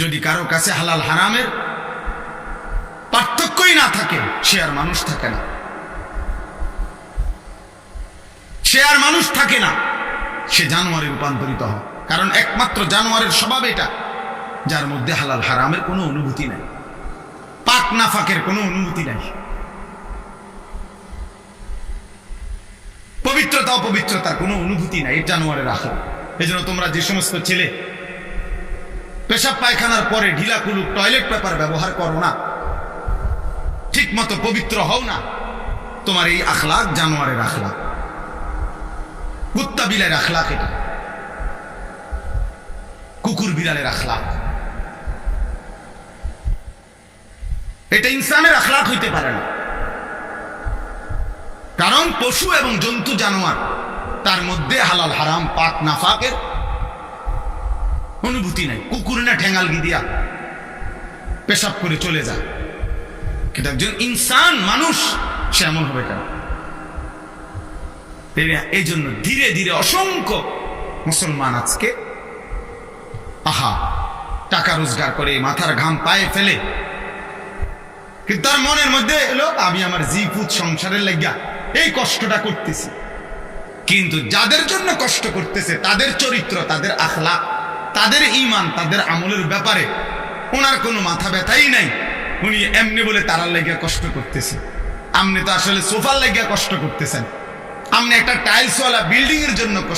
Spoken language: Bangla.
যদি কারো কাছে হালাল হারামের পার্থক্যই না থাকে, সে আর মানুষ থাকে না, সে আর মানুষ থাকে না, সে জানোয়ারে রূপান্তরিত হয়। কারণ একমাত্র জানোয়ারের স্বভাব এটা, যার মধ্যে হালাল হারামের কোনো অনুভূতি নাই, পাক নাফাকের কোনো অনুভূতি নাই, পবিত্রতা অপবিত্রতার কোনো অনুভূতি নাই, জানোয়ারের আখলাক। এই জন্য তোমরা যে সমস্ত ছেলে পেশাব পায়খানার পরে ঢিলা কুলুক টয়লেট পেপার ব্যবহার করো না, ঠিক মতো পবিত্র হও না, তোমার এই আখলাক জানোয়ারের আখলাক, কুত্তা বিলের আখলাক, এটা কুকুর বিড়ালের আখলাক, এটা ইনসানের আখলাক হইতে পারে না। কারণ পশু এবং জন্তু জানোয়ার, তার মধ্যে হালাল হারাম পাক নাফাকের অনুভূতি নাই। কুকুর না ঠেঙ্গালগি দিয়া পেশাব করে চলে যায়, কিন্তু একজন ইনসান মানুষ সে এমন হবে কেন? এই জন্য ধীরে ধীরে অসংখ্য মুসলমান আজকে টাকা রোজগার করে মাথার ঘাম পায়ে ফেলে, কিন্তু তার মনের মধ্যে এলো আমি আমার জিপুত সংসারের লাগিয়া এই কষ্টটা করতেছি। কিন্তু যাদের জন্য কষ্ট করতেছে তাদের চরিত্র, তাদের আখলাক, তাদের ঈমান, তাদের আমলের ব্যাপারে ওনার কোনো মাথা ব্যথাই নাই। উনি এমনি বলে তারার লাগিয়া কষ্ট করতেছে। আপনি তো আসলে সোফার লাগিয়া কষ্ট করতেছেন, আপনি একটা টাইলসওয়ালা বিল্ডিং এর জন্য